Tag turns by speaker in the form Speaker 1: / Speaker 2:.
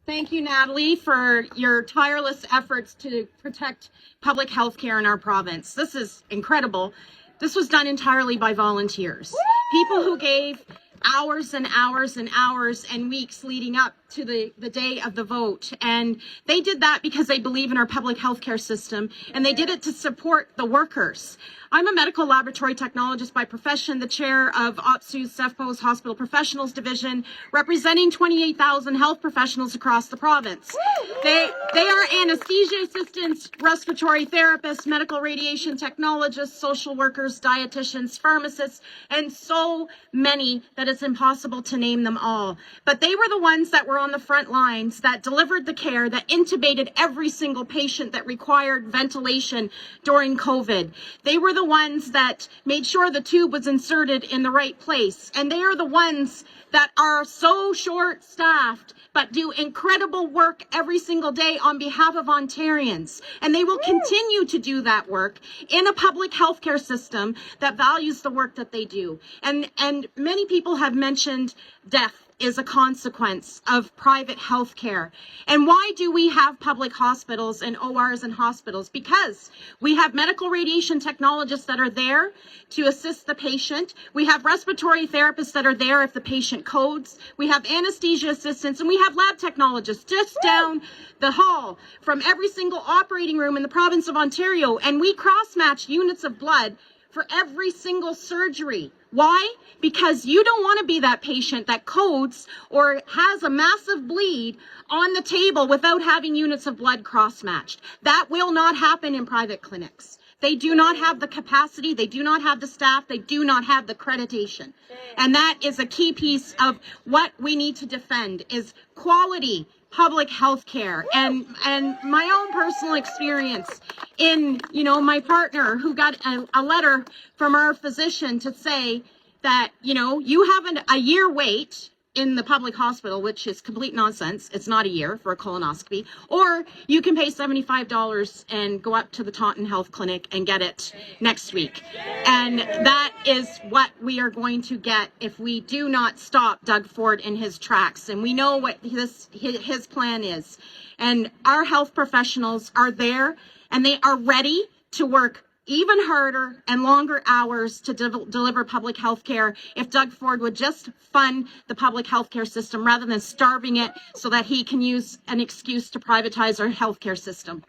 Speaker 1: Thank you, Natalie, for your tireless efforts to protect public health care in our province. This is incredible. This was done entirely by volunteers. People who gave hours and hours and hours and weeks leading up to the day of the vote. And they did that because they believe in our public health care system, and they did it to support the workers. I'm a medical laboratory technologist by profession, the chair of OPSEU CEFPO's Hospital Professionals Division, representing 28,000 health professionals across the province. They are anesthesia assistants, respiratory therapists, medical radiation technologists, social workers, dietitians, pharmacists, and so many that it's impossible to name them all. But they were the ones that were on the front lines, that delivered the care, that intubated every single patient that required ventilation during COVID. They were the ones that made sure the tube was inserted in the right place. And they are the ones that are so short-staffed but do incredible work every single day on behalf of Ontarians. And they will continue to do that work in a public healthcare system that values the work that they do. And many people have mentioned death is a consequence of private health care. And why do we have public hospitals and ORs and hospitals? Because we have medical radiation technologists that are there to assist the patient. We have respiratory therapists that are there if the patient codes. We have anesthesia assistants, and we have lab technologists just down the hall from every single operating room in the province of Ontario. And we cross-match units of blood for every single surgery. Why? Because you don't want to be that patient that codes or has a massive bleed on the table without having units of blood cross-matched. That will not happen in private clinics. They do not have the capacity, they do not have the staff, they do not have the accreditation. And that is a key piece of what we need to defend, is quality public health care. And my own personal experience in, my partner who got a letter from our physician to say that, you have a year wait in the public hospital, which is complete nonsense. It's not a year for a colonoscopy. Or you can pay $75 and go up to the Taunton Health Clinic and get it next week. And that is what we are going to get if we do not stop Doug Ford in his tracks. And we know what his plan is. And our health professionals are there, and they are ready to work even harder and longer hours to deliver public health care if Doug Ford would just fund the public health care system rather than starving it so that he can use an excuse to privatize our health care system.